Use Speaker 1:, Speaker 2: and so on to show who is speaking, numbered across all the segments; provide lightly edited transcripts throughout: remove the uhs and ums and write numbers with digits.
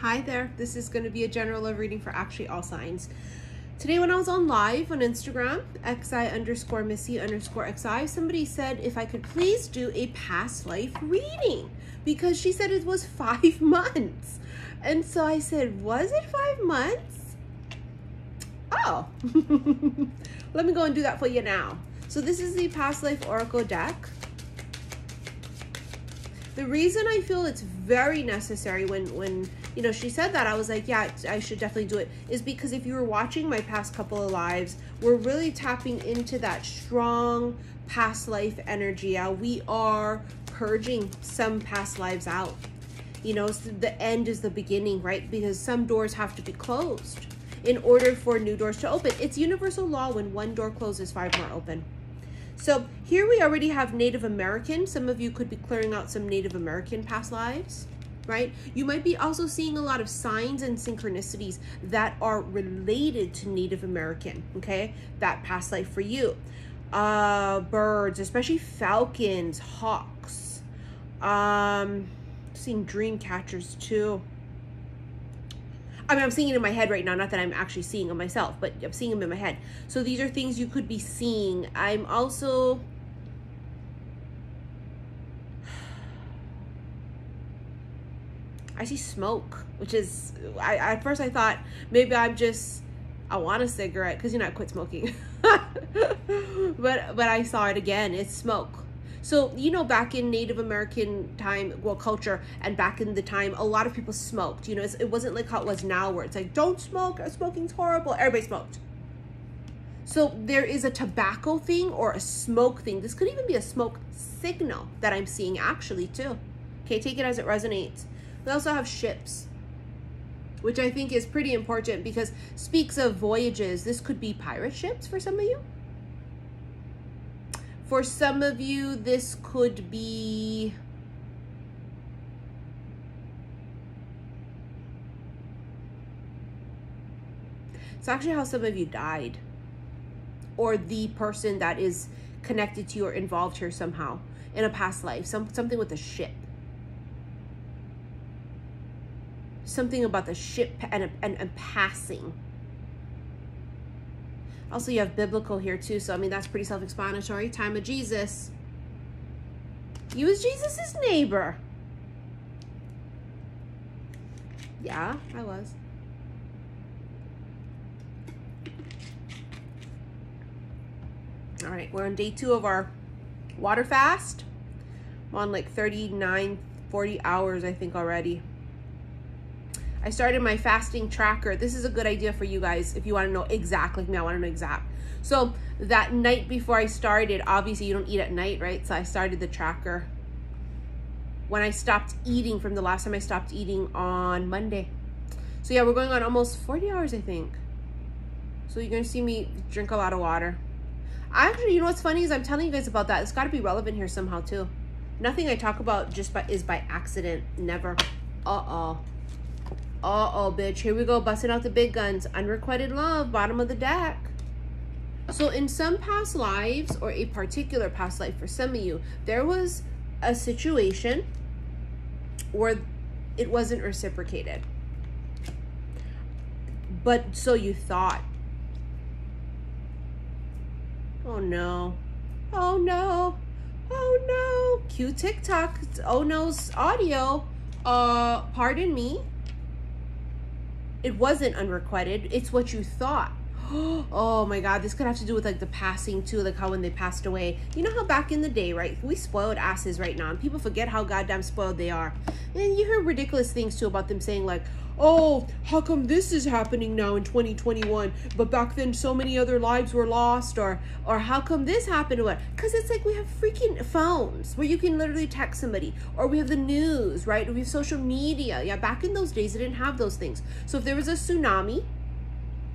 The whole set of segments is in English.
Speaker 1: Hi there, this is going to be a general love reading for actually all signs. Today when I was on live on Instagram, xi_missy_xi, somebody said if I could please do a past life reading because she said it was 5 months. And so I said, was it 5 months? Oh, let me go and do that for you now. So this is the past life oracle deck. The reason I feel it's very necessary when you know, she said that, I was like, yeah, I should definitely do it, is because if you were watching my past couple of lives, we're really tapping into that strong past life energy. We are purging some past lives out. You know, so the end is the beginning, right? Because some doors have to be closed in order for new doors to open. It's universal law. When one door closes, 5 more open. So here we already have Native American. Some of you could be clearing out some Native American past lives, right? You might be also seeing a lot of signs and synchronicities that are related to Native American, okay? That past life for you. Birds, especially falcons, hawks. Seeing dream catchers too. I mean, I'm seeing it in my head right now, not that I'm actually seeing them myself, but I'm seeing them in my head. So these are things you could be seeing. I'm also... I see smoke, which is... at first I thought maybe I want a cigarette, because, you know, I quit smoking. but I saw it again. It's smoke. So, you know, back in Native American time, well, culture, and back in the time, a lot of people smoked. You know, it wasn't like how it was now, where it's like, don't smoke, smoking's horrible. Everybody smoked. So there is a tobacco thing or a smoke thing. This could even be a smoke signal that I'm seeing actually too. Okay, take it as it resonates. We also have ships, which I think is pretty important because speaks of voyages. This could be pirate ships for some of you. For some of you, this could be... It's actually how some of you died. Or the person that is connected to you or involved here somehow in a past life. Something with a ship. Something about the ship and passing. Also, you have biblical here too, so I mean, that's pretty self-explanatory. Time of Jesus. You was Jesus's neighbor. Yeah, I was. All right, we're on day 2 of our water fast. I'm on like 39, 40 hours, I think, already. I started my fasting tracker. This is a good idea for you guys if you want to know exact, like me, I want to know exact. So that night before I started, obviously you don't eat at night, right? So I started the tracker when I stopped eating from the last time I stopped eating on Monday. So yeah, we're going on almost 40 hours, I think. So you're going to see me drink a lot of water. Actually, you know what's funny is I'm telling you guys about that. It's got to be relevant here somehow too. Nothing I talk about is by accident. Never. Uh-oh, bitch. Here we go. Busting out the big guns. Unrequited love. Bottom of the deck. So in some past lives, or a particular past life for some of you, there was a situation where it wasn't reciprocated. But so you thought. Oh, no. Oh, no. Oh, no. Cue TikTok. It's oh, no's audio. Pardon me. It wasn't unrequited. It's what you thought. Oh my God, this could have to do with like the passing too, like how when they passed away. You know how back in the day, right? We spoiled asses right now and people forget how goddamn spoiled they are. And you hear ridiculous things too about them saying like, oh, how come this is happening now in 2021, but back then so many other lives were lost, or how come this happened to it? Because it's like we have freaking phones where you can literally text somebody, or we have the news, right? Or we have social media. Yeah, back in those days, they didn't have those things. So if there was a tsunami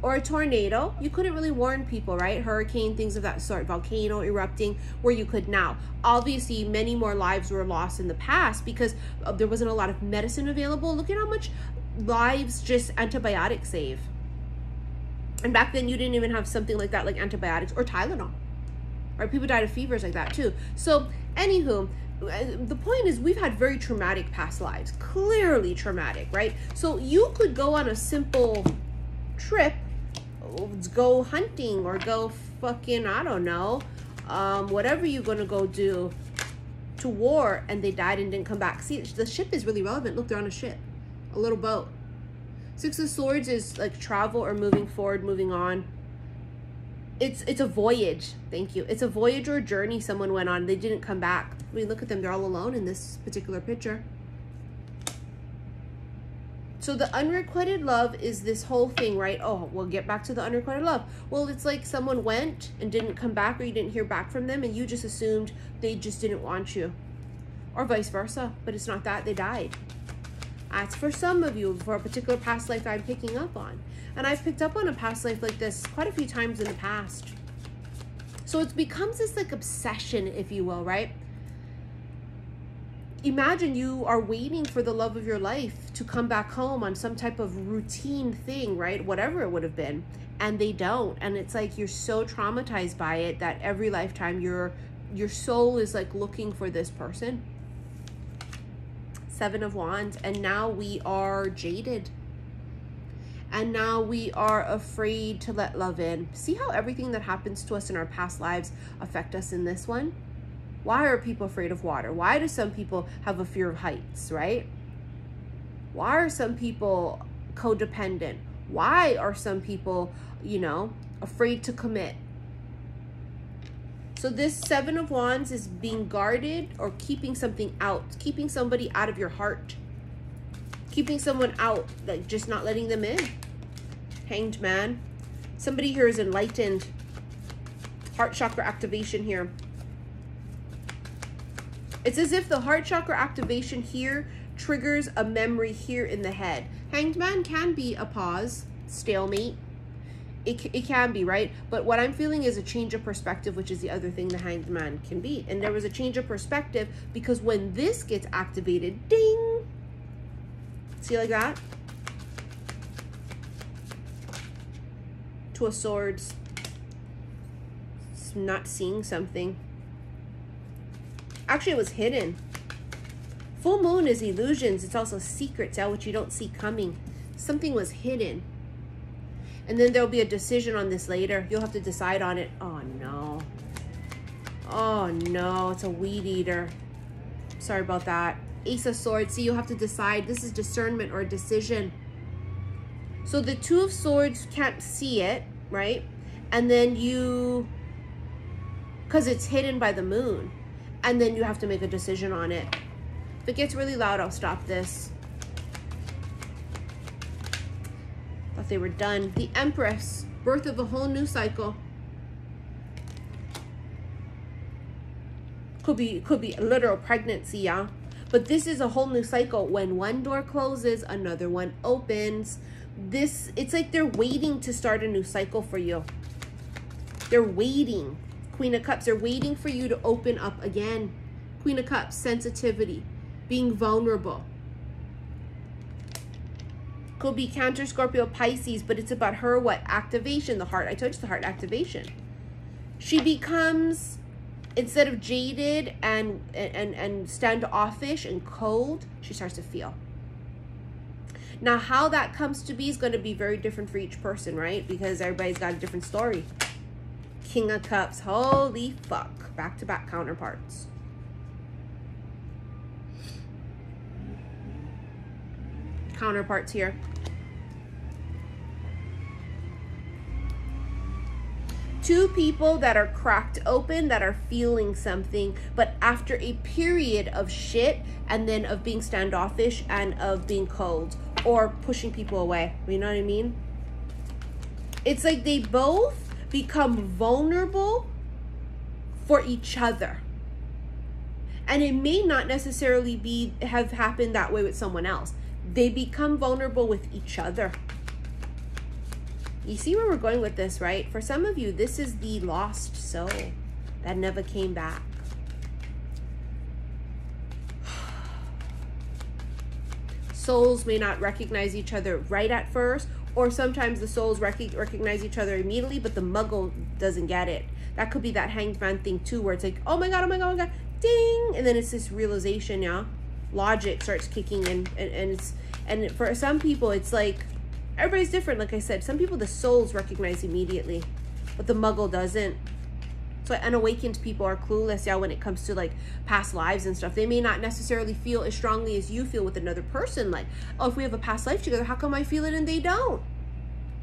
Speaker 1: or a tornado, you couldn't really warn people, right? Hurricane, things of that sort, volcano erupting, where you could now. Obviously, many more lives were lost in the past because there wasn't a lot of medicine available. Look at how much lives just antibiotics save. And back then you didn't even have something like that, like antibiotics or Tylenol, right? People died of fevers like that too. So anywho, the point is, we've had very traumatic past lives, clearly traumatic, right? So you could go on a simple trip, go hunting or go fucking, I don't know, whatever you're gonna go do, to war, and they died and didn't come back. See, the ship is really relevant. Look, they're on a ship, a little boat. Six of Swords is like travel or moving forward, moving on. It's a voyage. Thank you. It's a voyage or a journey someone went on. They didn't come back. I mean, look at them. They're all alone in this particular picture. So the unrequited love is this whole thing, right? Oh, we'll get back to the unrequited love. Well, it's like someone went and didn't come back, or you didn't hear back from them, and you just assumed they just didn't want you. Or vice versa. But it's not that. They died. That's for some of you, for a particular past life I'm picking up on. And I've picked up on a past life like this quite a few times in the past. So it becomes this like obsession, if you will, right? Imagine you are waiting for the love of your life to come back home on some type of routine thing, right? Whatever it would have been. And they don't. And it's like you're so traumatized by it that every lifetime your soul is like looking for this person. Seven of Wands. And now we are jaded. And now we are afraid to let love in. See how everything that happens to us in our past lives affect us in this one? Why are people afraid of water? Why do some people have a fear of heights, right? Why are some people codependent? Why are some people, you know, afraid to commit? So this Seven of Wands is being guarded or keeping something out, keeping somebody out of your heart, keeping someone out, like just not letting them in. Hanged Man. Somebody here is enlightened. Heart chakra activation here. It's as if the heart chakra activation here triggers a memory here in the head. Hanged Man can be a pause, stalemate. It can be, right? But what I'm feeling is a change of perspective, which is the other thing the Hanged Man can be. And there was a change of perspective because when this gets activated, ding! See, like that? Two of Swords. It's not seeing something. Actually, it was hidden. Full moon is illusions. It's also secrets, out which you don't see coming. Something was hidden. And then there'll be a decision on this later. You'll have to decide on it. Oh, no. Oh, no. It's a weed eater. Sorry about that. Ace of Swords. See, you'll have to decide. This is discernment or a decision. So the Two of Swords can't see it, right? And then you... because it's hidden by the moon. And then you have to make a decision on it. If it gets really loud, I'll stop this. Thought they were done. The Empress. Birth of a whole new cycle. Could be a literal pregnancy, yeah. But this is a whole new cycle. When one door closes, another one opens. This, it's like they're waiting to start a new cycle for you. They're waiting. Queen of Cups, they're waiting for you to open up again. Queen of Cups, sensitivity, being vulnerable. Could be Cancer, Scorpio, Pisces, but it's about her, what? Activation, the heart. I told you the heart activation. She becomes, instead of jaded and standoffish and cold, she starts to feel. Now, how that comes to be is going to be very different for each person, right? Because everybody's got a different story. King of Cups. Holy fuck. Back-to-back counterparts. Counterparts here. Two people that are cracked open, that are feeling something, but after a period of shit and then of being standoffish and of being cold or pushing people away. You know what I mean? It's like they both become vulnerable for each other. And it may not necessarily have happened that way with someone else. They become vulnerable with each other. You see where we're going with this, right? For some of you, this is the lost soul that never came back. Souls may not recognize each other right at first, or sometimes the souls recognize each other immediately, but the muggle doesn't get it. That could be that Hanged Man thing too, where it's like, oh my God, oh my God, oh my God. ding, and then it's this realization, yeah, logic starts kicking in, and for some people it's like, everybody's different. Like I said, some people the souls recognize immediately, but the muggle doesn't. So unawakened people are clueless, yeah, when it comes to like past lives and stuff. They may not necessarily feel as strongly as you feel with another person. Like, oh, if we have a past life together, how come I feel it and they don't?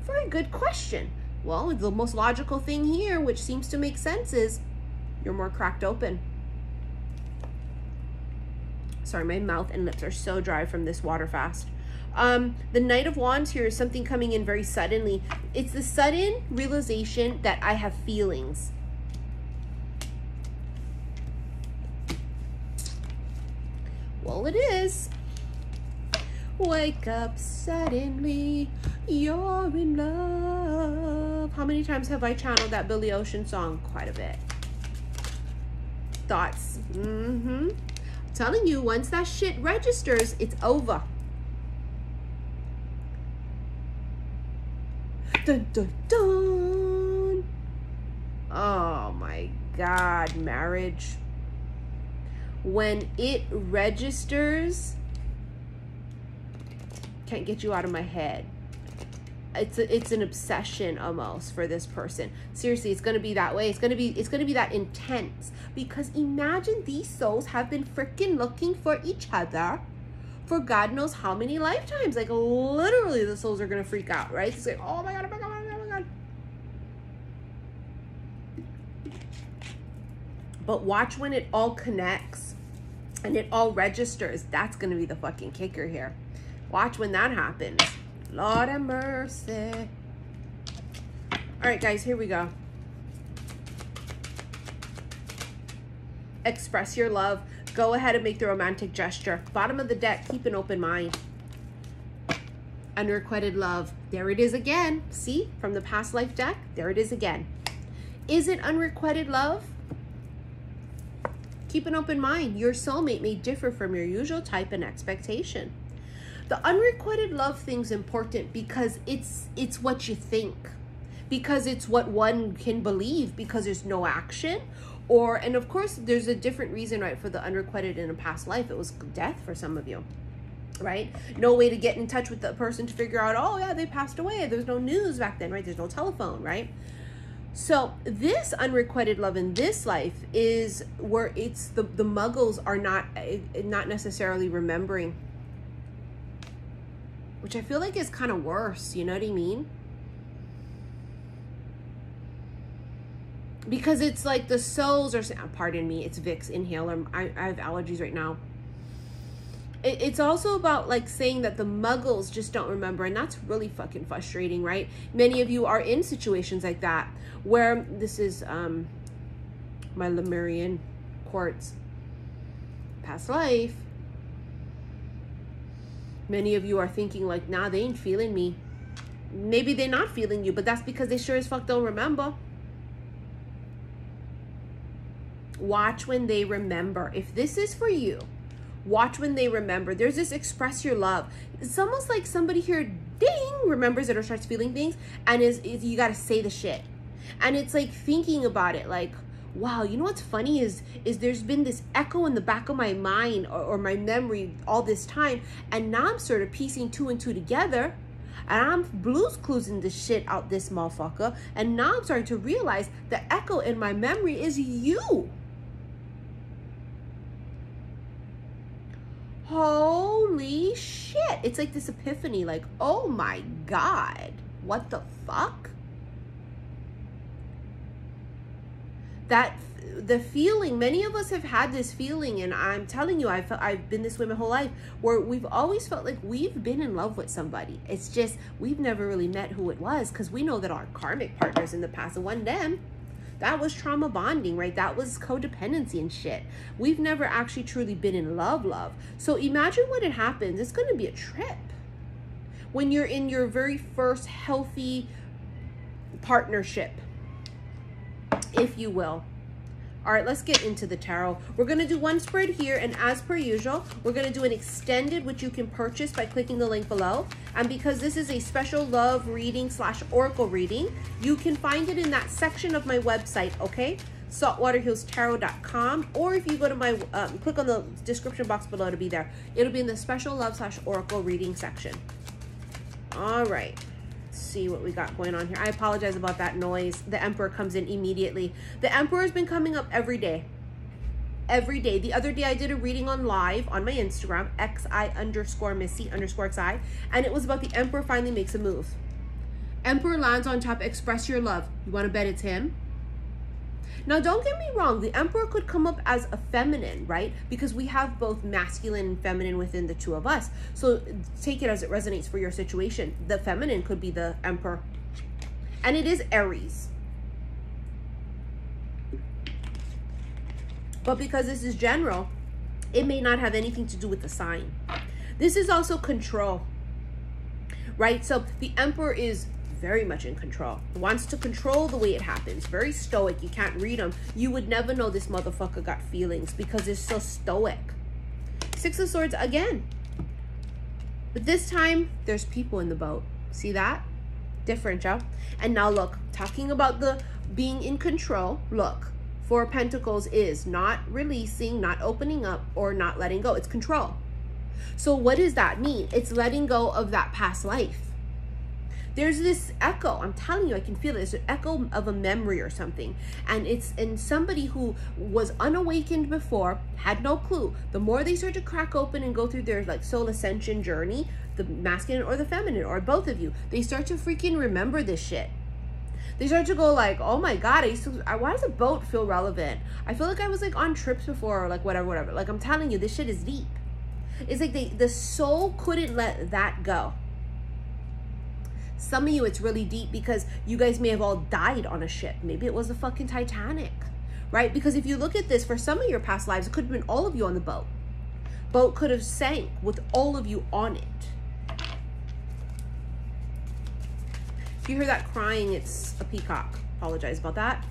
Speaker 1: Very good question. Well, the most logical thing here, which seems to make sense, is you're more cracked open. Sorry, my mouth and lips are so dry from this water fast. The Knight of Wands here is something coming in very suddenly. It's the sudden realization that I have feelings. Well, it is. Wake up suddenly, you're in love. How many times have I channeled that Billy Ocean song? Quite a bit. Thoughts. I'm telling you, once that shit registers, it's over. Dun, dun, dun. Oh my God, marriage. When it registers, can't get you out of my head. It's an obsession almost for this person. Seriously, it's gonna be that way. It's gonna be that intense, because imagine these souls have been freaking looking for each other for God knows how many lifetimes. Like literally, the souls are gonna freak out, right? It's like, oh my God, oh my God, oh my God, oh my God. But watch when it all connects and it all registers. That's gonna be the fucking kicker here. Watch when that happens. Lord have mercy. All right, guys, here we go. Express your love. Go ahead and make the romantic gesture. Bottom of the deck, keep an open mind. Unrequited love. There it is again. See, from the past life deck, there it is again. Is it unrequited love? Keep an open mind. Your soulmate may differ from your usual type and expectation. The unrequited love thing's important because it's what you think, because it's what one can believe, because there's no action, and of course there's a different reason, right, for the unrequited in a past life. It was death for some of you, right? No way to get in touch with the person to figure out, oh yeah, they passed away. There's no news back then, right? There's no telephone, right? So this unrequited love in this life is where it's the muggles are not necessarily remembering, which I feel like is kind of worse, you know what I mean? Because it's like the souls are, pardon me, it's Vicks inhaler. I have allergies right now. It's also about like saying that the muggles just don't remember, and that's really fucking frustrating, right? Many of you are in situations like that, where this is my Lemurian quartz, past life. Many of you are thinking like, nah, they ain't feeling me. Maybe they're not feeling you, but that's because they sure as fuck don't remember. Watch when they remember. If this is for you, watch when they remember. There's this express your love. It's almost like somebody here, ding, remembers it or starts feeling things, and you got to say the shit. And it's like thinking about it like, wow, you know what's funny is there's been this echo in the back of my mind or my memory all this time, and now I'm sort of piecing two and two together, and I'm blues cluesing this shit out this motherfucker, and now I'm starting to realize the echo in my memory is you. Holy shit. It's like this epiphany, like, oh my God, what the fuck? The feeling, many of us have had this feeling, and I'm telling you, I've been this way my whole life, where we've always felt like we've been in love with somebody. It's just we've never really met who it was, because we know that our karmic partners in the past, and one them, that was trauma bonding, right? That was codependency and shit. We've never actually truly been in love. So imagine when it happens. It's going to be a trip. When you're in your very first healthy partnership, if you will. All right, let's get into the tarot. We're going to do one spread here, and as per usual, we're going to do an extended, which you can purchase by clicking the link below. And because this is a special love reading / oracle reading, you can find it in that section of my website, okay? saltwaterhealstarot.com, or if you go to my click on the description box below, it'll be there. It'll be in the special love / oracle reading section. All right, let's see what we got going on here. I apologize about that noise. The Emperor comes in immediately. The Emperor has been coming up every day. Every day. The other day I did a reading on live on my Instagram, xi_missy_xi, and it was about the Emperor finally makes a move. Emperor lands on top. Express your love. You want to bet it's him? Now, don't get me wrong. The Emperor could come up as a feminine, right? Because we have both masculine and feminine within the two of us. So take it as it resonates for your situation. The feminine could be the Emperor. And it is Aries. But because this is general, it may not have anything to do with the sign. This is also control, right? So the Emperor is very much in control, wants to control the way it happens, very stoic. You can't read him. You would never know this motherfucker got feelings because it's so stoic. Six of Swords again. But this time, there's people in the boat. See that? Different, y'all. And now look, talking about the being in control, look. Four of Pentacles is not releasing, not opening up, or not letting go. It's control. So what does that mean? It's letting go of that past life. There's this echo. I'm telling you, I can feel it. It's an echo of a memory or something. And it's in somebody who was unawakened before, had no clue. The more they start to crack open and go through their like soul ascension journey, the masculine or the feminine, or both of you, they start to freaking remember this shit. They start to go like, oh my God, why does a boat feel relevant? I feel like I was like on trips before, or like whatever. Like I'm telling you, this shit is deep. It's like the soul couldn't let that go. Some of you, it's really deep because you guys may have all died on a ship. Maybe it was the fucking Titanic, right? Because if you look at this, for some of your past lives, it could have been all of you on the boat. Boat could have sank with all of you on it. If you hear that crying, it's a peacock. Apologize about that.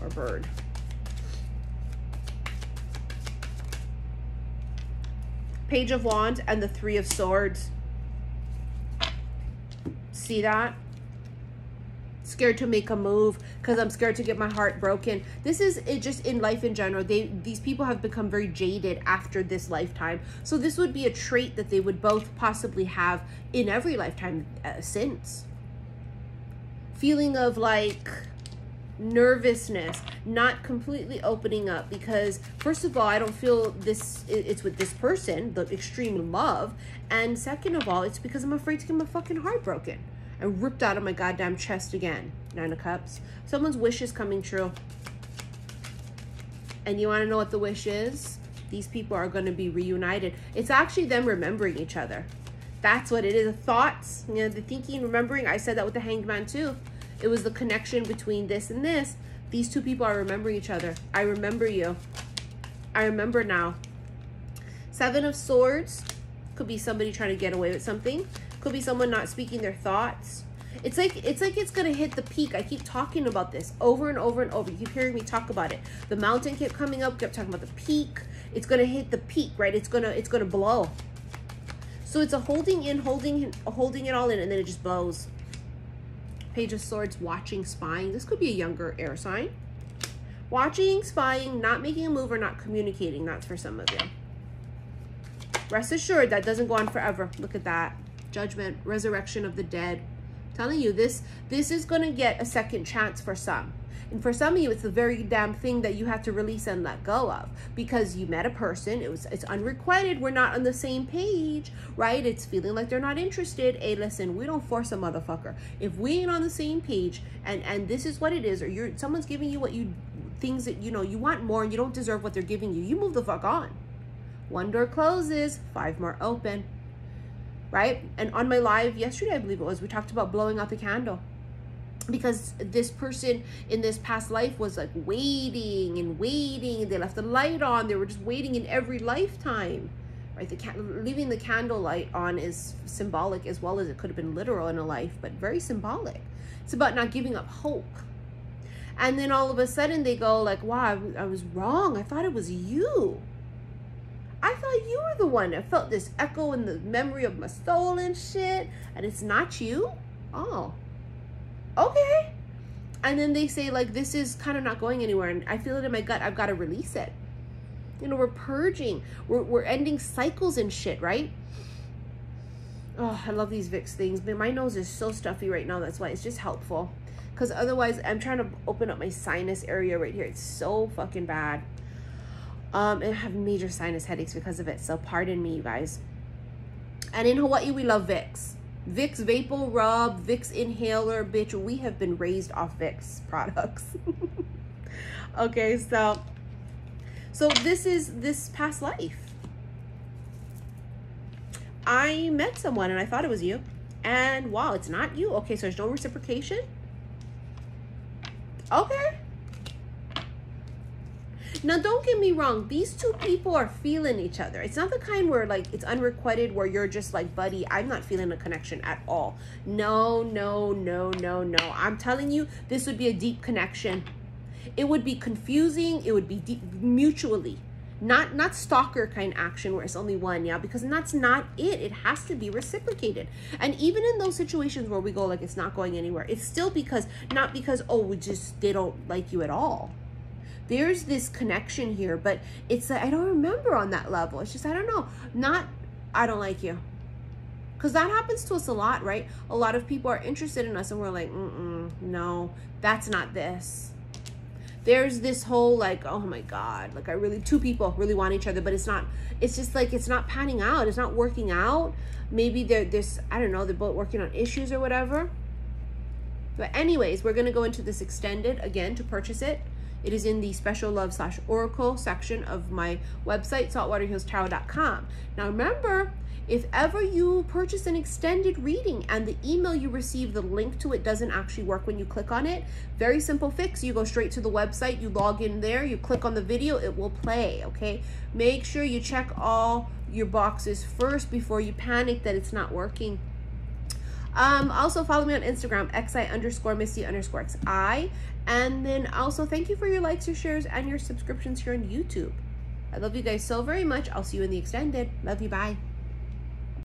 Speaker 1: Or a bird. Page of Wands and the Three of Swords. See that? Scared to make a move because I'm scared to get my heart broken. This is it, just in life in general. These people have become very jaded after this lifetime. So this would be a trait that they would both possibly have in every lifetime since. Feeling of like nervousness, not completely opening up because first of all, I don't feel this, it's with this person, the extreme love. And second of all, it's because I'm afraid to get my fucking heart broken and ripped out of my goddamn chest again. Nine of Cups. Someone's wish is coming true. And you want to know what the wish is? These people are going to be reunited. It's actually them remembering each other. That's what it is. The thoughts, you know, the thinking, remembering. I said that with the Hanged Man too. It was the connection between this and this. These two people are remembering each other. I remember you. I remember now. Seven of Swords. Could be somebody trying to get away with something. Could be someone not speaking their thoughts. It's like it's gonna hit the peak. I keep talking about this over and over and over. You keep hearing me talk about it. The mountain kept coming up, kept talking about the peak. It's gonna hit the peak, right? It's gonna blow. So it's a holding in, holding it all in, and then it just blows. Page of Swords, watching, spying. This could be a younger air sign. Watching, spying, not making a move, or not communicating. That's for some of you. Rest assured, that doesn't go on forever. Look at that. Judgment, resurrection of the dead. I'm telling you, this is going to get a second chance for some. And for some of you, it's the very damn thing that you have to release and let go of. Because you met a person, it's unrequited, we're not on the same page, right? It's feeling like they're not interested. Hey, listen, we don't force a motherfucker. If we ain't on the same page, and this is what it is, or someone's giving you things that, you know, you want more and you don't deserve what they're giving you, you move the fuck on. One door closes, 5 more open, right? And on my live yesterday, I believe it was, we talked about blowing out the candle. Because this person in this past life was like waiting and waiting. They left the light on. They were just waiting in every lifetime, right? Leaving the candle light on is symbolic as well as it could have been literal in a life, but very symbolic. It's about not giving up hope. And then all of a sudden they go like, wow, I was wrong. I thought it was you. I thought you were the one. I felt this echo in the memory of my soul and shit. And it's not you? Oh. Okay. And then they say like, this is kind of not going anywhere, and I feel it in my gut, I've got to release it. You know, we're purging, we're ending cycles and shit, right? Oh, I love these Vicks things, but my nose is so stuffy right now. That's why it's just helpful, because otherwise I'm trying to open up my sinus area right here. It's so fucking bad. And I have major sinus headaches because of it, so pardon me, you guys. And in Hawaii, we love Vicks. Vicks Vapor Rub, Vicks Inhaler, bitch. We have been raised off Vicks products. Okay, so this is this past life. I met someone and I thought it was you, and wow, it's not you. Okay, so there's no reciprocation. Okay. Now, don't get me wrong. These two people are feeling each other. It's not the kind where, like, it's unrequited, where you're just like, buddy, I'm not feeling a connection at all. No, no, no, no, no. I'm telling you, this would be a deep connection. It would be confusing. It would be deep, mutually. Not stalker kind action where it's only one, yeah? Because that's not it. It has to be reciprocated. And even in those situations where we go, like, it's not going anywhere, it's still because, not because, oh, they don't like you at all. There's this connection here, but it's like, I don't remember on that level. It's just, I don't know. I don't like you. Because that happens to us a lot, right? A lot of people are interested in us and we're like, no, that's not this. There's this whole like, oh my God, like two people really want each other, but it's just like, it's not panning out. It's not working out. Maybe I don't know, they're both working on issues or whatever. But anyways, we're going to go into this extended again to purchase it. It is in the special love / oracle section of my website, saltwaterhealstarot.com. Now remember, if ever you purchase an extended reading and the email you receive, the link to it doesn't actually work when you click on it, very simple fix. You go straight to the website, you log in there, you click on the video, it will play, okay? Make sure you check all your boxes first before you panic that it's not working. Also follow me on Instagram, xi_Misty_xi. And then also thank you for your likes, your shares, and your subscriptions here on YouTube. I love you guys so very much. I'll see you in the extended. Love you. Bye.